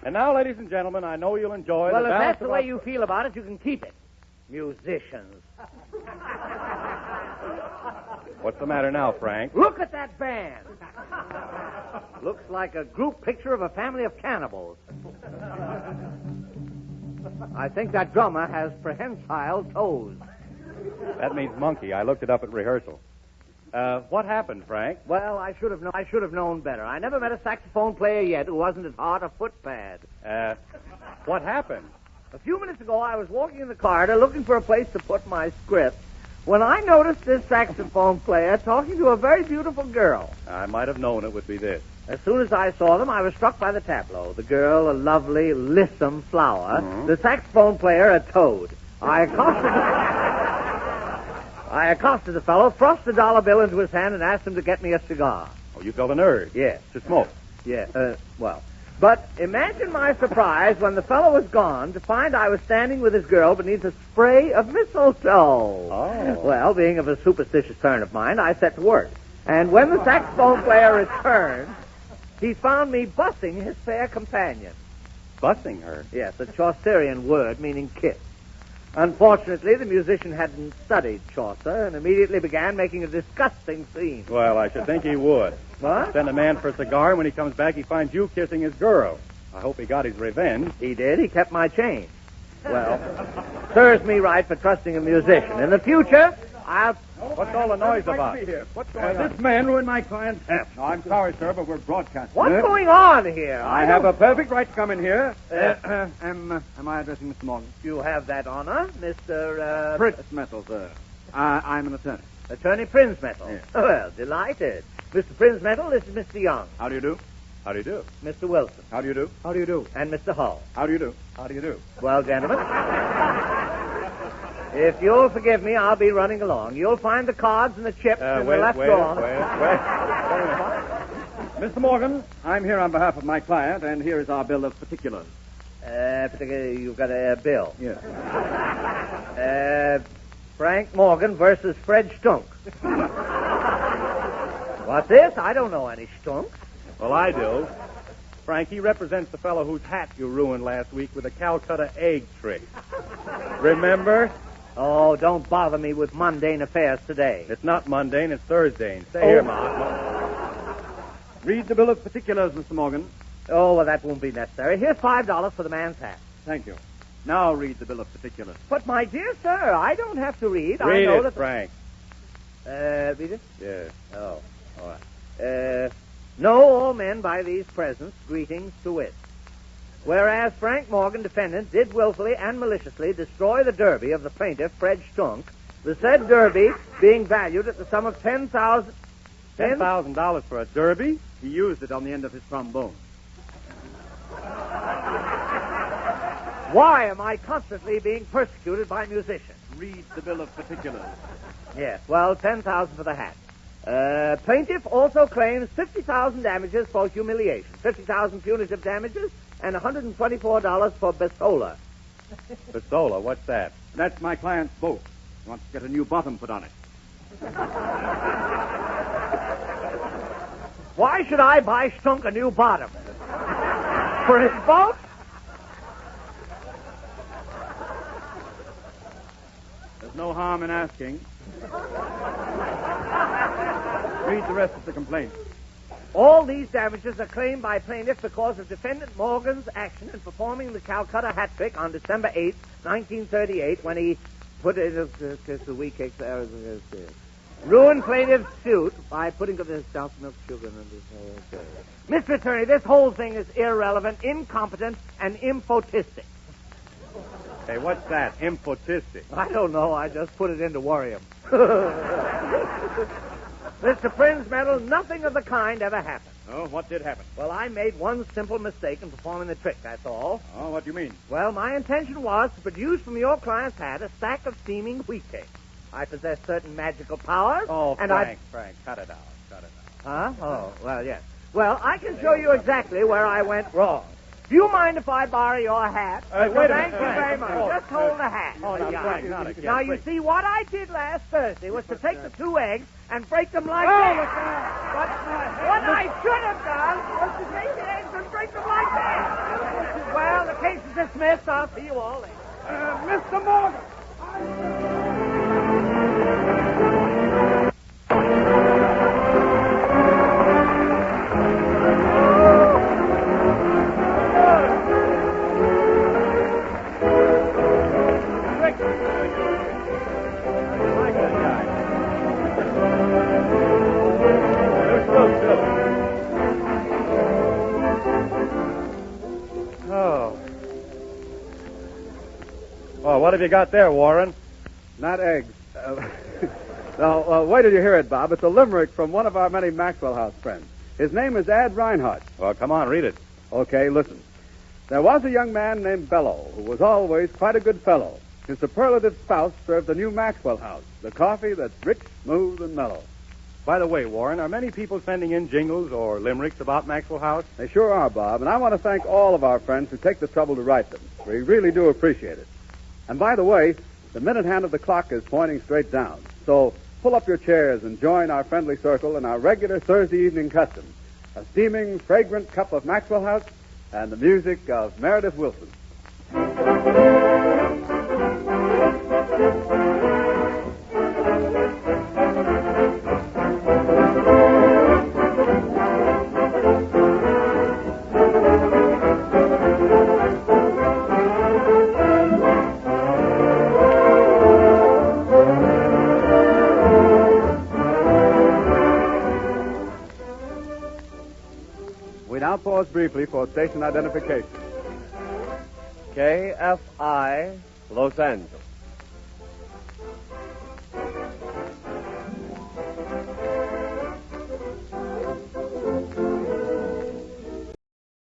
And now, ladies and gentlemen, I know you'll enjoy Well, the if balance that's the of way our... you feel about it, you can keep it. Musicians. What's the matter now, Frank? Look at that band. Looks like a group picture of a family of cannibals. I think that drummer has prehensile toes. That means monkey. I looked it up at rehearsal. What happened, Frank? Well, I should have known better. I never met a saxophone player yet who wasn't as hard a footpad. What happened? A few minutes ago, I was walking in the corridor looking for a place to put my script when I noticed this saxophone player talking to a very beautiful girl. I might have known it would be this. As soon as I saw them, I was struck by the tableau. The girl, a lovely, lissom flower. Mm-hmm. The saxophone player, a toad. I accosted the fellow, thrust a dollar bill into his hand, and asked him to get me a cigar. Oh, you felt a nerve? Yes. To smoke? Yeah, well. But imagine my surprise when the fellow was gone to find I was standing with his girl beneath a spray of mistletoe. Oh. Well, being of a superstitious turn of mind, I set to work. And when the saxophone player returned, he found me bussing his fair companion. Bussing her? Yes, a Chaucerian word meaning kiss. Unfortunately, the musician hadn't studied Chaucer and immediately began making a disgusting scene. Well, I should think he would. What? Send a man for a cigar, and when he comes back, he finds you kissing his girl. I hope he got his revenge. He did. He kept my change. Well, serves me right for trusting a musician. In the future, I'll... What's all the noise about? What's going on? This man ruined my client's hat. No, I'm sorry, sir, but we're broadcasting. What's going on here? I have a perfect right to come in here. Am I addressing Mr. Morgan? You have that honor, Mr. Fritz Metal, sir. I'm an attorney. Attorney Prinzmetal. Yes. Well, delighted. Mr. Prinzmetal, this is Mr. Young. How do you do? How do you do? Mr. Willson. How do you do? How do you do? And Mr. Hull. How do you do? How do you do? Well, gentlemen, if you'll forgive me, I'll be running along. You'll find the cards and the chips in the left drawer. Mr. Morgan, I'm here on behalf of my client, and here is our bill of particulars. You've got a bill. Yes. Frank Morgan versus Fred Stunk. What's this? I don't know any Stunks. Well, I do. Frankie represents the fellow whose hat you ruined last week with a Calcutta egg trick. Remember? Oh, don't bother me with mundane affairs today. It's not mundane, it's Thursday. Stay here, Ma. Read the bill of particulars, Mr. Morgan. Oh, well, that won't be necessary. Here's $5 for the man's hat. Thank you. Now read the bill of particulars. But, my dear sir, I don't have to read. Read I know it, that... Frank. Read it? Yes. Oh, all right. Know all men by these presents, greetings to wit. Whereas Frank Morgan, defendant, did willfully and maliciously destroy the derby of the plaintiff, Fred Stunk, the said derby being valued at the sum of $10,000... $10,000 for a derby? He used it on the end of his trombone. Why am I constantly being persecuted by musicians? Read the bill of particulars. Yes, well, $10,000 for the hat. Plaintiff also claims 50,000 damages for humiliation, 50,000 punitive damages, and $124 for Besola. Besola, what's that? That's my client's boat. He wants to get a new bottom put on it. Why should I buy Stunk a new bottom? For his boat? There's no harm in asking. Read the rest of the complaint. All these damages are claimed by plaintiff because of defendant Morgan's action in performing the Calcutta hat trick on December 8th, 1938, when he put it... ruined plaintiff's suit by putting the stout milk sugar in the... Mr. Attorney, this whole thing is irrelevant, incompetent, and impotistic. Hey, what's that? Impotistic. I don't know. I just put it in to worry him. Mr. Prinzmetal, nothing of the kind ever happened. Oh, what did happen? Well, I made one simple mistake in performing the trick, that's all. Oh, what do you mean? Well, my intention was to produce from your client's hat a stack of steaming wheat cakes. I possess certain magical powers. Oh, and Frank, cut it out. Huh? Oh, well, yes. Well, I can show you exactly where I went wrong. Do you mind if I borrow your hat? Wait a minute. Thank you very much. Oh, just hold the hat. Oh, now, Frank, not again. Now, you see, what I did last Thursday was to take the 2 eggs and break them like this. What I should have done was to take the eggs and break them like this. dismissed. I'll see you all later. Mr. Morgan! Oh, what have you got there, Warren? Not eggs. Wait till you hear it, Bob. It's a limerick from one of our many Maxwell House friends. His name is Ad Reinhardt. Well, come on, read it. Okay, listen. There was a young man named Bello who was always quite a good fellow. His superlative spouse served the new Maxwell House, the coffee that's rich, smooth, and mellow. By the way, Warren, are many people sending in jingles or limericks about Maxwell House? They sure are, Bob, and I want to thank all of our friends who take the trouble to write them. We really do appreciate it. And by the way, the minute hand of the clock is pointing straight down. So pull up your chairs and join our friendly circle in our regular Thursday evening custom. A steaming, fragrant cup of Maxwell House and the music of Meredith Willson. Now pause briefly for station identification. KFI, Los Angeles.